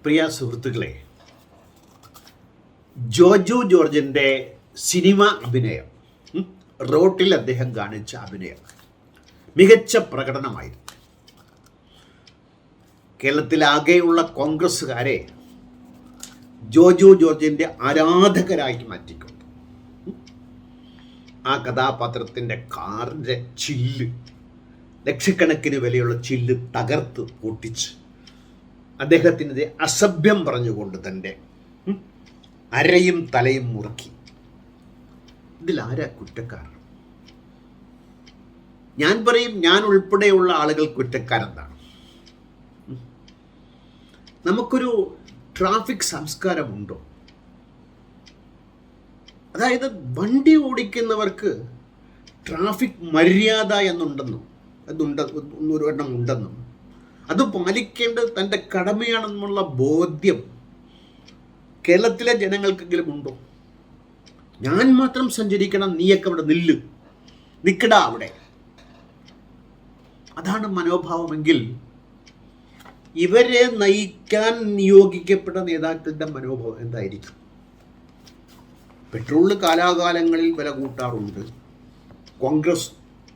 പ്രിയ സുഹൃത്തുക്കളെ, ജോജു ജോർജിൻ്റെ സിനിമ അഭിനയം, റോട്ടിൽ അദ്ദേഹം കാണിച്ച അഭിനയം മികച്ച പ്രകടനമായിരുന്നു. കേരളത്തിലാകെയുള്ള കോൺഗ്രസ്സുകാരെ ജോജു ജോർജിൻ്റെ ആരാധകരായി മാറ്റിക്കൊണ്ട് ആ കഥാപാത്രത്തിൻ്റെ കാറിൻ്റെ ചില്ല്, ലക്ഷക്കണക്കിന് വിലയുള്ള ചില്ല് തകർത്ത് പൊട്ടിച്ച് അദ്ദേഹത്തിനെതിരെ അസഭ്യം പറഞ്ഞുകൊണ്ട് തൻ്റെ അരയും തലയും മുറുക്കി. ഇതിലാരാ കുറ്റക്കാർ? ഞാൻ പറയും, ഞാൻ ഉൾപ്പെടെയുള്ള ആളുകൾ കുറ്റക്കാരെന്താണ്. നമുക്കൊരു ട്രാഫിക് സംസ്കാരമുണ്ടോ? അതായത് വണ്ടി ഓടിക്കുന്നവർക്ക് ട്രാഫിക് മര്യാദ എന്നുണ്ടെന്നും ഒരെണ്ണം ഉണ്ടെന്നും അത് പാലിക്കേണ്ടത് തൻ്റെ കടമയാണെന്നുള്ള ബോധ്യം കേരളത്തിലെ ജനങ്ങൾക്കെങ്കിലും ഉണ്ടോ? ഞാൻ മാത്രം സഞ്ചരിക്കണം, നീയൊക്കെ അവിടെ നിൽക്കടാ അവിടെ, അതാണ് മനോഭാവമെങ്കിൽ ഇവരെ നയിക്കാൻ നിയോഗിക്കപ്പെട്ട നേതാക്കളുടെ മനോഭാവം എന്തായിരിക്കും? പെട്രോളിന് കാലാകാലങ്ങളിൽ വില കൂട്ടാറുണ്ട്. കോൺഗ്രസ്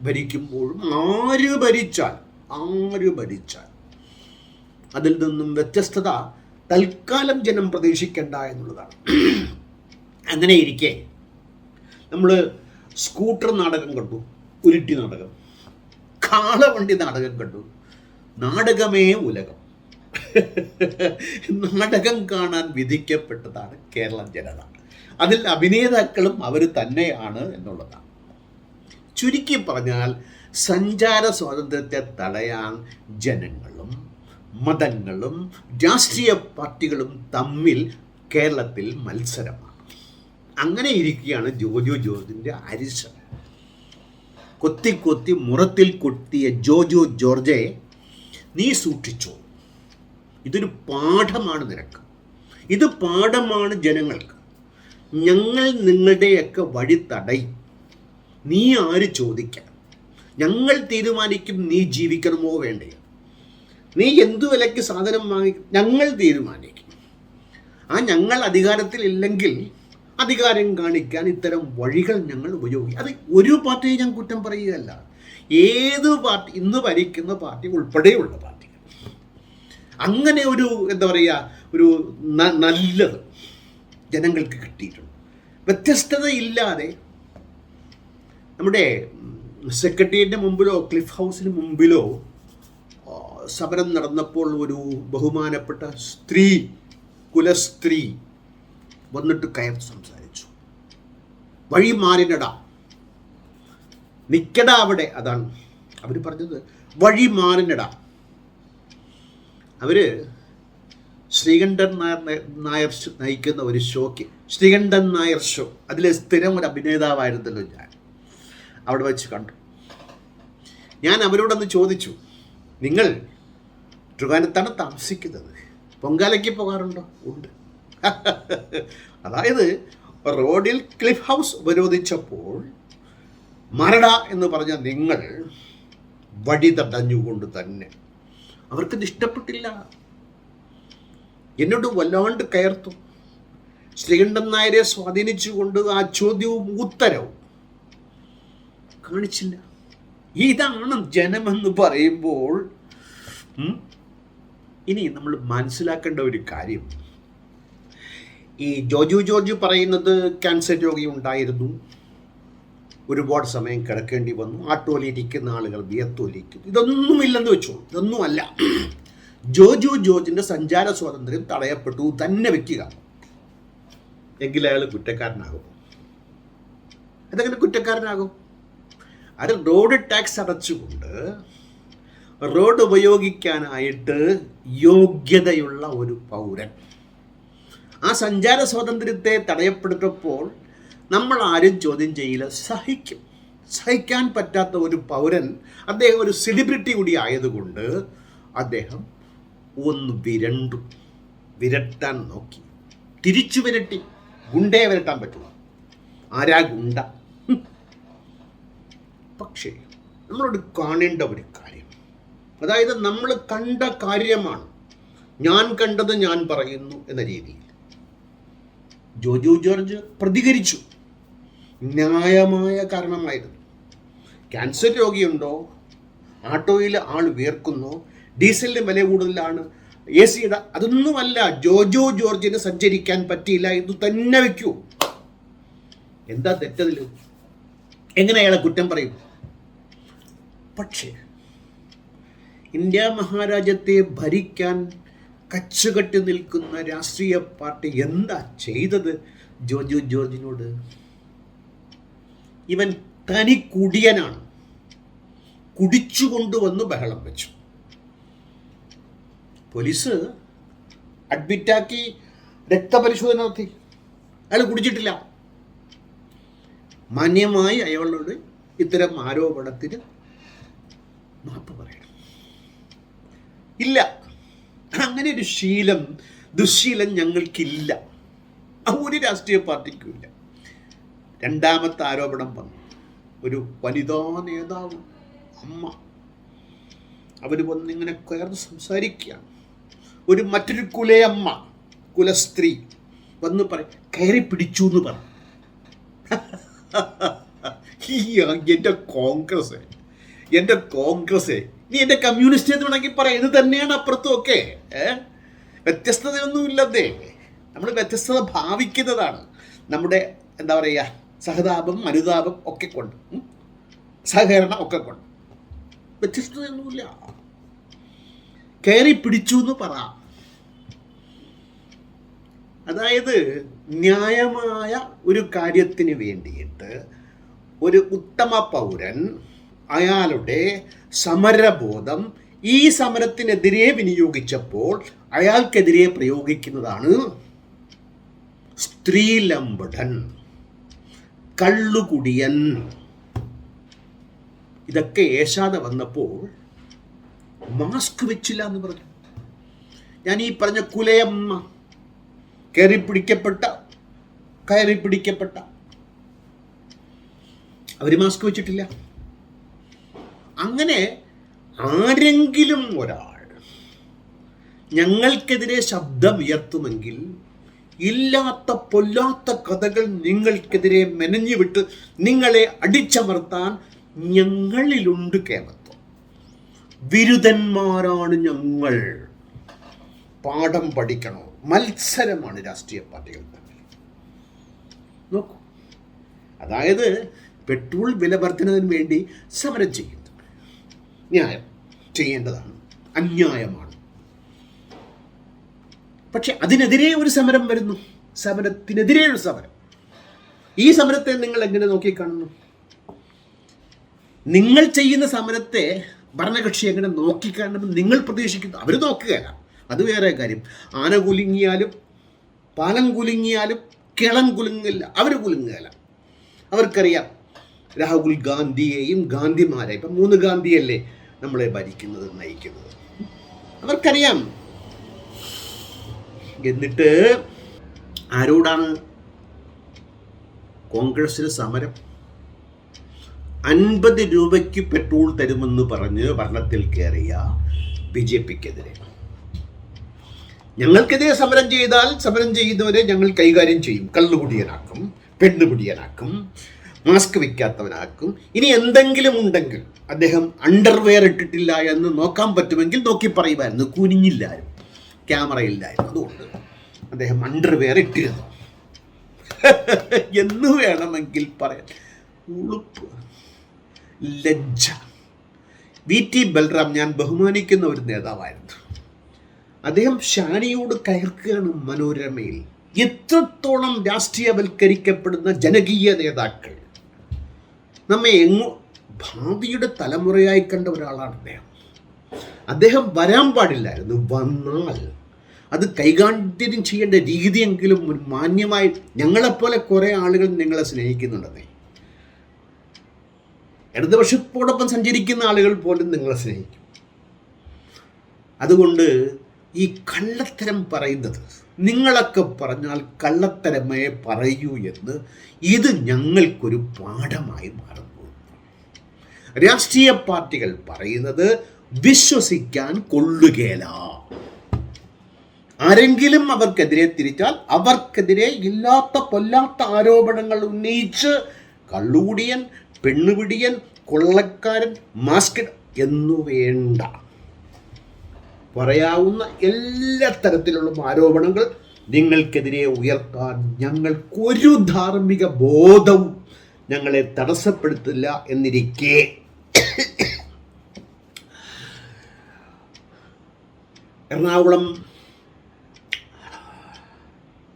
ഭരിക്കുമ്പോഴും ആര് ഭരിച്ചാൽ അതിൽ നിന്നും വ്യത്യസ്തത തൽക്കാലം ജനം പ്രതീക്ഷിക്കേണ്ട എന്നുള്ളതാണ്. അങ്ങനെ ഇരിക്കെ നമ്മൾ സ്കൂട്ടർ നാടകം കണ്ടു, ഉരുട്ടി നാടകം, കാളവണ്ടി നാടകം കണ്ടു. നാടകമേ ഉലകം. നാടകം കാണാൻ വിധിക്കപ്പെട്ടതാണ് കേരള ജനത. അതിൽ അഭിനേതാക്കളും അവർ തന്നെയാണ് എന്നുള്ളതാണ്. ചുരുക്കി പറഞ്ഞാൽ സഞ്ചാര സ്വാതന്ത്ര്യത്തെ തടയാൻ ജനങ്ങളും മതങ്ങളും രാഷ്ട്രീയ പാർട്ടികളും തമ്മിൽ കേരളത്തിൽ മത്സരമാണ്. അങ്ങനെ ഇരിക്കുകയാണ് ജോജു ജോർജിൻ്റെ അരിശ. കൊത്തി മുറത്തിൽ കൊത്തിയ ജോജു ജോർജെ, നീ സൂക്ഷിച്ചോ. ഇതൊരു പാഠമാണ് നിനക്ക്, ഇത് പാഠമാണ് ജനങ്ങൾക്ക്. ഞങ്ങൾ നിങ്ങളുടെയൊക്കെ വഴി തടയും. നീ ആര് ചോദിക്കാൻ? ഞങ്ങൾ തീരുമാനിക്കും നീ ജീവിക്കണമോ വേണ്ടയോ. നീ എന്തു വിലയ്ക്ക് സാധനം വാങ്ങിക്കും ഞങ്ങൾ തീരുമാനിക്കും. ഞങ്ങൾ അധികാരത്തിൽ ഇല്ലെങ്കിൽ അധികാരം കാണിക്കാൻ ഇത്തരം വഴികൾ ഞങ്ങൾ ഉപയോഗിക്കും. അത് ഒരു പാർട്ടിയെ ഞാൻ കുറ്റം പറയുകയല്ല, ഏത് പാർട്ടി, ഇന്ന് ഭരിക്കുന്ന പാർട്ടി ഉൾപ്പെടെയുള്ള പാർട്ടികൾ അങ്ങനെ ഒരു ഒരു നല്ലത് ജനങ്ങൾക്ക് കിട്ടിയിട്ടുണ്ട്. വ്യത്യസ്തതയില്ലാതെ നമ്മുടെ സെക്രട്ടേറിയറ്റിന് മുമ്പിലോ ക്ലിഫ് ഹൗസിന് മുമ്പിലോ സമരം നടന്നപ്പോൾ ഒരു ബഹുമാനപ്പെട്ട കുലസ്ത്രീ വന്നിട്ട് കയറി സംസാരിച്ചു. വഴി മാറിനടാ, നിൽക്കടാ അവിടെ. അതാണ് അവർ പറഞ്ഞത്, വഴി മാറിനടാ. അവർ ശ്രീകണ്ഠൻ നായർ നയിക്കുന്ന ഒരു ഷോയ്ക്ക്, ശ്രീകണ്ഠൻ നായർ ഷോ, അതിലെ സ്ഥിരം ഒരു അഭിനേതാവായിരുന്നല്ലോ ഞാൻ. അവിടെ വെച്ച് കണ്ടു. ഞാൻ അവരോടൊന്ന് ചോദിച്ചു, നിങ്ങൾ ട്രിവാൻഡ്രത്താണ് താമസിക്കുന്നത്, പൊങ്കാലയ്ക്ക് പോകാറുണ്ടോ? ഉണ്ട്. അതായത് റോഡിൽ ക്ലിഫ് ഹൗസ് ഉപരോധിച്ചപ്പോൾ മരട എന്ന് പറഞ്ഞ നിങ്ങൾ വഴി തടഞ്ഞുകൊണ്ട് തന്നെ. അവർക്കിത് ഇഷ്ടപ്പെട്ടില്ല. എന്നോട് വല്ലാണ്ട് കയർത്തു. ശ്രീകണ്ഠൻ നായരെ സ്വാധീനിച്ചുകൊണ്ട് ആ ചോദ്യവും ഉത്തരവും കാണിച്ചില്ല. ഇതാണ് ജനമെന്ന് പറയുമ്പോൾ ഇനി നമ്മൾ മനസ്സിലാക്കേണ്ട ഒരു കാര്യം, ഈ ജോജു ജോർജ് പറയുന്നത് ക്യാൻസർ രോഗി ഉണ്ടായിരുന്നു, ഒരുപാട് സമയം കിടക്കേണ്ടി വന്നു, ആട്ടോലിരിക്കുന്ന ആളുകൾ വിയർത്തോലിക്കുന്നു, ഇതൊന്നുമില്ലെന്ന് വെച്ചോളൂ. ഇതൊന്നുമല്ല. ജോജു ജോർജിൻ്റെ സഞ്ചാര സ്വാതന്ത്ര്യം തടയപ്പെട്ടു തന്നെ വയ്ക്കുക എങ്കിൽ അയാൾ കുറ്റക്കാരനാകും. അതെങ്ങനെ കുറ്റക്കാരനാകും? അത് റോഡ് ടാക്സ് അടച്ചുകൊണ്ട് റോഡ് ഉപയോഗിക്കാനായിട്ട് യോഗ്യതയുള്ള ഒരു പൗരൻ ആ സഞ്ചാര സ്വാതന്ത്ര്യത്തെ തടയപ്പെടുത്തപ്പോൾ നമ്മൾ ആരും ചോദ്യം ചെയ്യില്ല, സഹിക്കാൻ പറ്റാത്ത ഒരു പൗരൻ, അദ്ദേഹം ഒരു സെലിബ്രിറ്റി കൂടി ആയതുകൊണ്ട് അദ്ദേഹം ഒന്ന് വിരട്ടാൻ നോക്കി, തിരിച്ചു വിരട്ടി. ഗുണ്ടയെ വിരട്ടാൻ പറ്റുമോ? ആരാ ഗുണ്ട? പക്ഷേ നമ്മളോട് കാണേണ്ട ഒരു കാര്യം, അതായത് നമ്മൾ കണ്ട കാര്യമാണ്. ഞാൻ കണ്ടത് ഞാൻ പറയുന്നു എന്ന രീതിയിൽ ജോജു ജോർജ് പ്രതികരിച്ചു. ന്യായമായ കാരണമായിരുന്നു. ക്യാൻസർ രോഗിയുണ്ടോ, ആട്ടോയിൽ ആൾ വിയർക്കുന്നു, ഡീസലിന് വില കൂടുതലാണ്, AC അതൊന്നുമല്ല. ജോജു ജോർജിന് സഞ്ചരിക്കാൻ പറ്റിയില്ല, ഇത് തന്നെ വെക്കൂ. എന്താ തെറ്റതിൽ? എങ്ങനെ അയാളെ കുറ്റം പറയും? പക്ഷേ ഇന്ത്യ മഹാരാജ്യത്തെ ഭരിക്കാൻ കച്ചുകെട്ടി നിൽക്കുന്ന രാഷ്ട്രീയ പാർട്ടി എന്താ ചെയ്തത് ജോജു ജോർജിനോട്? ഇവൻ തനി കുടിയനാണ്. കുടിച്ചുകൊണ്ടുവന്ന് ബഹളം വെച്ചു. പോലീസ് അഡ്മിറ്റാക്കി രക്തപരിശോധന നടത്തി. അയാൾ കുടിച്ചിട്ടില്ല. മാന്യമായി അയാളോട് ഇത്തരം ആരോപണത്തിന് മാപ്പ് പറയണം. ഇല്ല, അങ്ങനെ ഒരു ദുശ്ശീലം ഞങ്ങൾക്കില്ല. ഒരു രാഷ്ട്രീയ പാർട്ടിക്കും ഇല്ല. രണ്ടാമത്തെ ആരോപണം വന്നു. ഒരു വനിതാ നേതാവ് അമ്മ അവർ വന്നിങ്ങനെ കയർന്ന് സംസാരിക്കുകയാണ്. മറ്റൊരു കുലയമ്മ, കുലസ്ത്രീ വന്ന് പറയും, കയറി പിടിച്ചു എന്ന് പറഞ്ഞു. എൻ്റെ കോൺഗ്രസ് നീ എൻ്റെ കമ്മ്യൂണിസ്റ്റ് എന്ന് വേണമെങ്കിൽ പറയാം. ഇത് തന്നെയാണ് അപ്പുറത്തും ഒക്കെ. വ്യത്യസ്തതയൊന്നുമില്ലതേ. നമ്മൾ വ്യത്യസ്തത ഭാവിക്കുന്നതാണ്. നമ്മുടെ എന്താ പറയുക, സഹതാപം അനുതാപം ഒക്കെ കൊണ്ട്, സഹകരണം ഒക്കെ കൊണ്ട്. വ്യത്യസ്തതയൊന്നുമില്ല. കയറി പിടിച്ചു എന്ന് പറ. അതായത് ന്യായമായ ഒരു കാര്യത്തിന് വേണ്ടിയിട്ട് ഒരു ഉത്തമ പൗരൻ അയാളുടെ സമരബോധം ഈ സമരത്തിനെതിരെ വിനിയോഗിച്ചപ്പോൾ അയാൾക്കെതിരെ പ്രയോഗിക്കുന്നതാണ് സ്ത്രീലമ്പടൻ, കള്ളുകുടിയൻ. ഇതൊക്കെ ഏശാതെ വന്നപ്പോൾ മാസ്ക് വെച്ചില്ല എന്ന് പറഞ്ഞു. ഞാൻ ഈ പറഞ്ഞ കുലയമ്മ, കയറി പിടിക്കപ്പെട്ട അവർ മാസ്ക് വെച്ചിട്ടില്ല. അങ്ങനെ ആരെങ്കിലും ഒരാൾ ഞങ്ങൾക്കെതിരെ ശബ്ദമുയർത്തുമെങ്കിൽ ഇല്ലാത്ത പൊല്ലാത്ത കഥകൾ നിങ്ങൾക്കെതിരെ മെനഞ്ഞുവിട്ട് നിങ്ങളെ അടിച്ചമർത്താൻ ഞങ്ങളിലുണ്ട് കേമത്വം. ബിരുദന്മാരാണ് ഞങ്ങൾ. പാഠം പഠിക്കണോ? മത്സരമാണ് രാഷ്ട്രീയ പാർട്ടികൾ തമ്മിൽ. നോക്കൂ, അതായത് പെട്രോൾ വില വർധനവിന് വേണ്ടി സമരം ചെയ്യുന്നു. ന്യായം, ചെയ്യേണ്ടതാണ്. അന്യായമാണ്. പക്ഷെ അതിനെതിരെ ഒരു സമരം വരുന്നു. സമരത്തിനെതിരെ ഒരു സമരം. ഈ സമരത്തെ നിങ്ങൾ എങ്ങനെ നോക്കിക്കാണുന്നു? നിങ്ങൾ ചെയ്യുന്ന സമരത്തെ ഭരണകക്ഷി എങ്ങനെ നോക്കിക്കാണുമെന്ന് നിങ്ങൾ പ്രതീക്ഷിക്കുന്നു. അവർ നോക്കുകയല്ല, അത് വേറെ കാര്യം. ആന കുലുങ്ങിയാലും പാലം കുലുങ്ങിയാലും കിളം കുലുങ്ങില്ല, അവർ കുലുങ്ങുകയല്ല. അവർക്കറിയാം രാഹുൽ ഗാന്ധിയെയും ഗാന്ധിമാരെ, ഇപ്പം 3 ഗാന്ധിയല്ലേ നമ്മളെ ഭരിക്കുന്നത്, നയിക്കുന്നത്, അവർക്കറിയാം. എന്നിട്ട് ആരോടാണ് കോൺഗ്രസിന് സമരം? 50 രൂപയ്ക്ക് പെട്രോൾ തരുമെന്ന് പറഞ്ഞ് ഭരണത്തിൽ കയറിയ BJPക്കെതിരെ. ഞങ്ങൾക്കെതിരെ സമരം ചെയ്താൽ സമരം ചെയ്യുന്നവരെ ഞങ്ങൾ കൈകാര്യം ചെയ്യും. കള്ളുകുടിയനാക്കും, പെണ്ണുകുടിയനാക്കും, മാസ്ക് വയ്ക്കാത്തവനാക്കും. ഇനി എന്തെങ്കിലും ഉണ്ടെങ്കിൽ അദ്ദേഹം അണ്ടർവെയർ ഇട്ടിട്ടില്ല എന്ന് നോക്കാൻ പറ്റുമെങ്കിൽ നോക്കി പറയുമായിരുന്നു. കുനിഞ്ഞില്ലായിരുന്നു, ക്യാമറയില്ലായിരുന്നു. അതുകൊണ്ട് അദ്ദേഹം അണ്ടർവെയർ ഇട്ടിരുന്നു എന്ന് വേണമെങ്കിൽ പറയാം. ഉളുപ്പ്, ലജ്ജ. VT ബൽറാം ഞാൻ ബഹുമാനിക്കുന്ന ഒരു നേതാവായിരുന്നു. അദ്ദേഹം ഷാനിയോട് കയർക്കുകയാണ് മനോരമയിൽ. എത്രത്തോളം രാഷ്ട്രീയവൽക്കരിക്കപ്പെടുന്ന ജനകീയ നേതാക്കൾ, നമ്മെ ഭാവിയുടെ തലമുറയായി കണ്ട ഒരാളാണ് അദ്ദേഹം. അദ്ദേഹം വരാൻ പാടില്ലായിരുന്നു. വന്നാൽ അത് കൈകാര്യം ചെയ്യേണ്ട രീതിയെങ്കിലും ഒരു മാന്യമായി, ഞങ്ങളെപ്പോലെ കുറേ ആളുകൾ നിങ്ങളെ സ്നേഹിക്കുന്നുണ്ടെന്നേ. ഇടതുപക്ഷത്തോടൊപ്പം സഞ്ചരിക്കുന്ന ആളുകൾ പോലും നിങ്ങളെ സ്നേഹിക്കും. അതുകൊണ്ട് ഈ കള്ളത്തരം പറയുന്നത്, നിങ്ങളൊക്കെ പറഞ്ഞാൽ കള്ളത്തരമേ പറയൂ എന്ന്, ഇത് ഞങ്ങൾക്കൊരു പാഠമായി മാറുന്നു. രാഷ്ട്രീയ പാർട്ടികൾ പറയുന്നത് വിശ്വസിക്കാൻ കൊള്ളുകയില്ല. ആരെങ്കിലും അവർക്കെതിരെ തിരിച്ചാൽ അവർക്കെതിരെ ഇല്ലാത്ത പൊല്ലാത്ത ആരോപണങ്ങൾ ഉന്നയിച്ച് കള്ളുകുടിയൻ, പെണ്ണുപിടിയൻ, കൊള്ളക്കാരൻ, മാസ്ക് എന്നു വേണ്ട, പറയാവുന്ന എല്ലാ തരത്തിലുള്ള ആരോപണങ്ങൾ നിങ്ങൾക്കെതിരെ ഉയർത്താൻ ഞങ്ങൾക്കൊരു ധാർമ്മിക ബോധവും ഞങ്ങളെ തടസ്സപ്പെടുത്തില്ല എന്നിരിക്കെ എറണാകുളം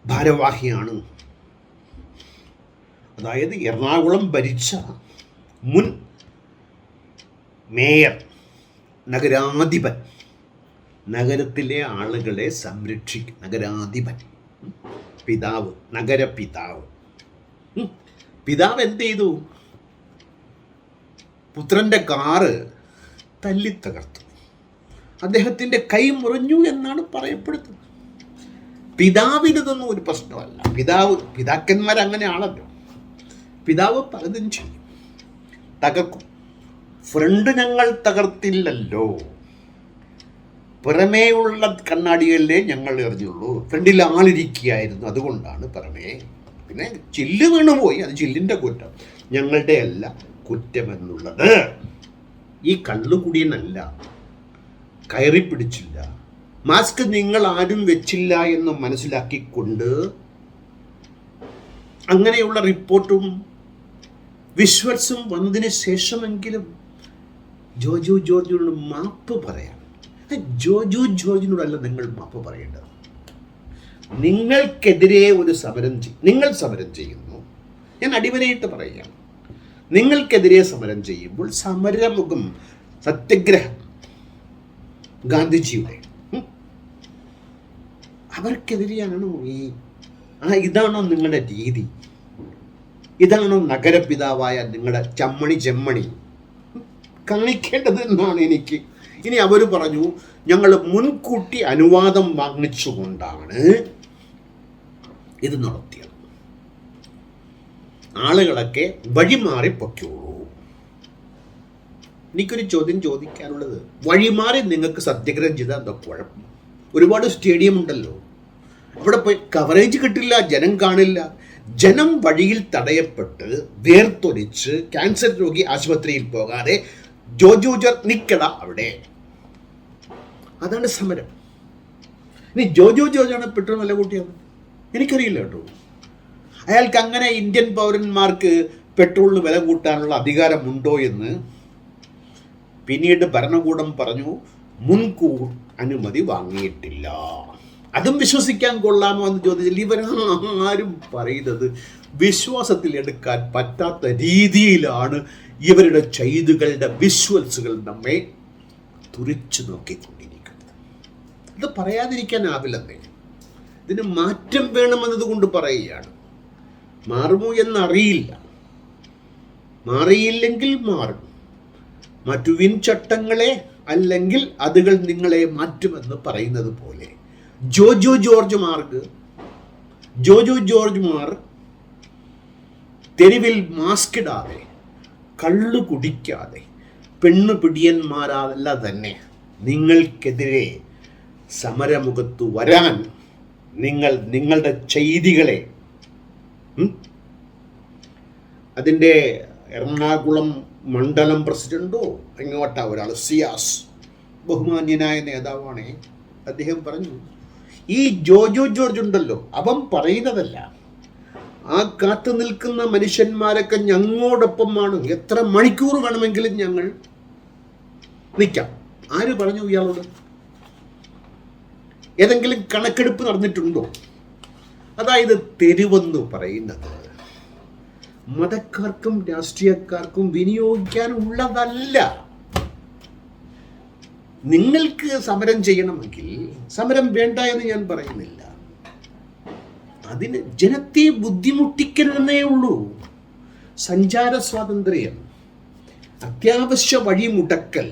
ഭാരവാഹിയാണ്, അതായത് എറണാകുളം ഭരിച്ച മുൻ മേയർ, നഗരാധിപൻ, നഗരത്തിലെ ആളുകളെ സംരക്ഷിക്കും നഗരാധിപൻ, പിതാവ്, നഗരപിതാവ്. പിതാവ് എന്ത് ചെയ്തു? പുത്രൻ്റെ കാറ് തല്ലിത്തകർത്തു, അദ്ദേഹത്തിൻ്റെ കൈ മുറിഞ്ഞു എന്നാണ് പറയപ്പെടുന്നത്. പിതാവിനതൊന്നും ഒരു പ്രശ്നമല്ല. പിതാക്കന്മാർ അങ്ങനെയാണല്ലോ. പിതാവ് പലതും ചെയ്യും, തകർക്കും. ഫ്രണ്ട് ഞങ്ങൾ തകർത്തില്ലല്ലോ, പുറമേയുള്ള കണ്ണാടികളിലേ ഞങ്ങൾ എറിഞ്ഞുള്ളൂ, ഫ്രണ്ടിൽ ആളിരിക്കുകയായിരുന്നു, അതുകൊണ്ടാണ് പുറമേ. പിന്നെ ചില്ല് വീണുപോയി, അത് ചില്ലിൻ്റെ കുറ്റം, ഞങ്ങളുടെ അല്ല കുറ്റമെന്നുള്ളത്. ഈ കള്ളുകുടിയനല്ല, കയറി പിടിച്ചില്ല, മാസ്ക് നിങ്ങൾ ആരും വെച്ചില്ല എന്ന് മനസ്സിലാക്കിക്കൊണ്ട് അങ്ങനെയുള്ള റിപ്പോർട്ടും വിഷ്വൽസും വന്നതിന് ശേഷമെങ്കിലും ജോജു ജോർജിനോട് മാപ്പ് പറയാം. ജോജു ജോർജിനോടല്ല നിങ്ങൾ മാപ്പ് പറയേണ്ടത്. നിങ്ങൾക്കെതിരെ ഒരു നിങ്ങൾ സമരം ചെയ്യുന്നു, ഞാൻ അടിവരയിട്ട് പറയുകയാണ്. നിങ്ങൾക്കെതിരെ സമരം ചെയ്യുമ്പോൾ സമരമുഖം, സത്യഗ്രഹം, ഗാന്ധിജിയുടെ അവർക്കെതിരെയാണോ ഇതാണോ നിങ്ങളുടെ രീതി? ഇതാണോ നഗരപിതാവായ നിങ്ങളുടെ ചെമ്മണി കാണിക്കേണ്ടത് എന്നാണ് എനിക്ക്. ഇനി അവർ പറഞ്ഞു, ഞങ്ങൾ മുൻകൂട്ടി അനുവാദം വാങ്ങിച്ചുകൊണ്ടാണ് ഇത് നടത്തിയത്, ആളുകളൊക്കെ വഴിമാറി പൊയ്ക്കോളൂ. എനിക്കൊരു ചോദ്യം ചോദിക്കാനുള്ളത്, വഴിമാറി നിങ്ങൾക്ക് സത്യാഗ്രഹം ചെയ്താൽ എന്താ കുഴപ്പം? ഒരുപാട് സ്റ്റേഡിയം ഉണ്ടല്ലോ, അവിടെ പോയി കവറേജ് കിട്ടില്ല, ജനം കാണില്ല. ജനം വഴിയിൽ തടയപ്പെട്ട് വേർത്തൊലിച്ച് ക്യാൻസർ രോഗി ആശുപത്രിയിൽ പോകാതെ ജോജൂജർ നിക്കട അവിടെ. അതാണ് സമരം. ഇനി ജോജാണ് പെട്രോൾ വില കൂട്ടിയത് എനിക്കറിയില്ല കേട്ടോ. അയാൾക്ക് അങ്ങനെ ഇന്ത്യൻ പൗരന്മാർക്ക് പെട്രോളിന് വില കൂട്ടാനുള്ള അധികാരമുണ്ടോ എന്ന് പിന്നീട് ഭരണകൂടം പറഞ്ഞു, മുൻകൂർ അനുമതി വാങ്ങിയിട്ടില്ല. അതും വിശ്വസിക്കാൻ കൊള്ളാമോ എന്ന് ചോദിച്ചാൽ ഇവരാരും പറയുന്നത് വിശ്വാസത്തിൽ എടുക്കാൻ പറ്റാത്ത രീതിയിലാണ് ഇവരുടെ ചെയ്തുകളുടെ വിഷ്വൽസുകൾ നമ്മെ തുറിച്ചു നോക്കിക്കൊണ്ടിരിക്കുന്നത്. ഇത് പറയാതിരിക്കാനാവില്ലെന്നേ. ഇതിന് മാറ്റം വേണമെന്നതുകൊണ്ട് പറയുകയാണ്. മാറുമോ എന്നറിയില്ല, മാറിയില്ലെങ്കിൽ മാറും. മാറ്റുവിൻ ചട്ടങ്ങളെ, അല്ലെങ്കിൽ അതുകൾ നിങ്ങളെ മാറ്റുമെന്ന് പറയുന്നത് പോലെ ജോജു ജോർജുമാർ തെരുവിൽ മാസ്ക് ഇടാതെ, കള്ളു കുടിക്കാതെ, പെണ്ണു പിടിയന്മാരല്ല തന്നെ നിങ്ങൾക്കെതിരെ സമരമുഖത്ത് വരാൻ നിങ്ങളുടെ ചെയ്തികളെ അതിൻ്റെ എറണാകുളം മണ്ഡലം പ്രസിഡന്റോ ഇങ്ങോട്ടാ ഒരാൾ, സിയാസ്, ബഹുമാന്യനായ നേതാവാണ്, അദ്ദേഹം പറഞ്ഞു, ഈ ജോർജ് ഉണ്ടല്ലോ, അവൻ പറയുന്നതല്ല, ആ കാത്തു നിൽക്കുന്ന മനുഷ്യന്മാരൊക്കെ ഞങ്ങളോടൊപ്പമാണ്, എത്ര മണിക്കൂർ വേണമെങ്കിലും ഞങ്ങൾ നിൽക്കാം. ആര് പറഞ്ഞു ഇയാളോട്? ഏതെങ്കിലും കണക്കെടുപ്പ് നടന്നിട്ടുണ്ടോ? അതായത് തെരുവെന്ന് പറയുന്നത് മതക്കാർക്കും രാഷ്ട്രീയക്കാർക്കും വിനിയോഗിക്കാനുള്ളതല്ല. നിങ്ങൾക്ക് സമരം ചെയ്യണമെങ്കിൽ സമരം വേണ്ട എന്ന് ഞാൻ പറയുന്നില്ല. അതിന് ജനത്തെ ബുദ്ധിമുട്ടിക്കരുതെന്നേ ഉള്ളൂ. സഞ്ചാര സ്വാതന്ത്ര്യം, അത്യാവശ്യ വഴിമുടക്കൽ,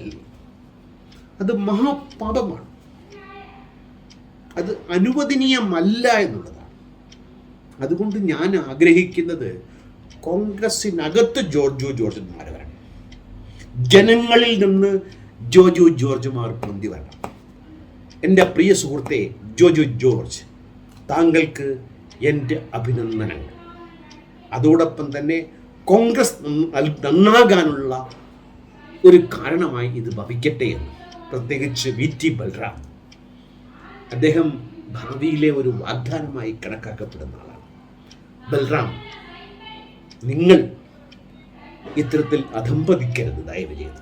അത് മഹാപാപമാണ്. അത് അനുവദനീയമല്ല എന്നുള്ളതാണ്. അതുകൊണ്ട് ഞാൻ ആഗ്രഹിക്കുന്നത് കോൺഗ്രസിനകത്ത് ജോർജുമാർ വരണം, ജനങ്ങളിൽ നിന്ന് ജോർജുമാർ പൊന്തി വരണം. എൻ്റെ പ്രിയ സുഹൃത്തെ ജോജു ജോർജ്, താങ്കൾക്ക് എൻ്റെ അഭിനന്ദനങ്ങൾ. അതോടൊപ്പം തന്നെ കോൺഗ്രസ് നന്നാകാനുള്ള ഒരു കാരണമായി ഇത് ഭവിക്കട്ടെ എന്ന്, പ്രത്യേകിച്ച് VT ബൽറാം. അദ്ദേഹം ഭാവിയിലെ ഒരു വാഗ്ദാനമായി കണക്കാക്കപ്പെടുന്ന ആളാണ്. ബൽറാം, നിങ്ങൾ ഇത്തരത്തിൽ അധംപതിക്കരുത് ദയവ് ചെയ്ത്.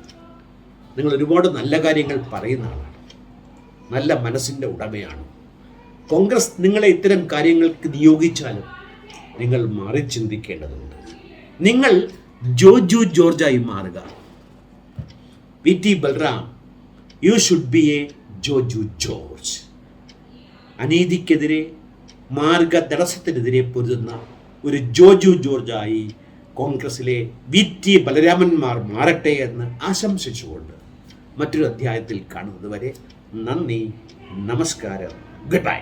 നിങ്ങൾ ഒരുപാട് നല്ല കാര്യങ്ങൾ പറയുന്ന ആളാണ്, നല്ല മനസ്സിൻ്റെ ഉടമയാണ്. കോൺഗ്രസ് നിങ്ങളെ ഇത്തരം കാര്യങ്ങൾക്ക് നിയോഗിച്ചാലും നിങ്ങൾ മാറി ചിന്തിക്കേണ്ടതുണ്ട്. നിങ്ങൾ ജോജു ജോർജായി മാറുക. VT Balram, you should be a Joju George. അനീതിക്കെതിരെ, മാർഗതടസ്സത്തിനെതിരെ പൊരുതുന്ന ഒരു ജോജു ജോർജായി കോൺഗ്രസിലെ VT ബലരാമന്മാർ മാറട്ടെ എന്ന് ആശംസിച്ചുകൊണ്ട് മറ്റൊരു അധ്യായത്തിൽ കാണുന്നത് വരെ നന്ദി, നമസ്കാരം, ഗുഡ് ബൈ.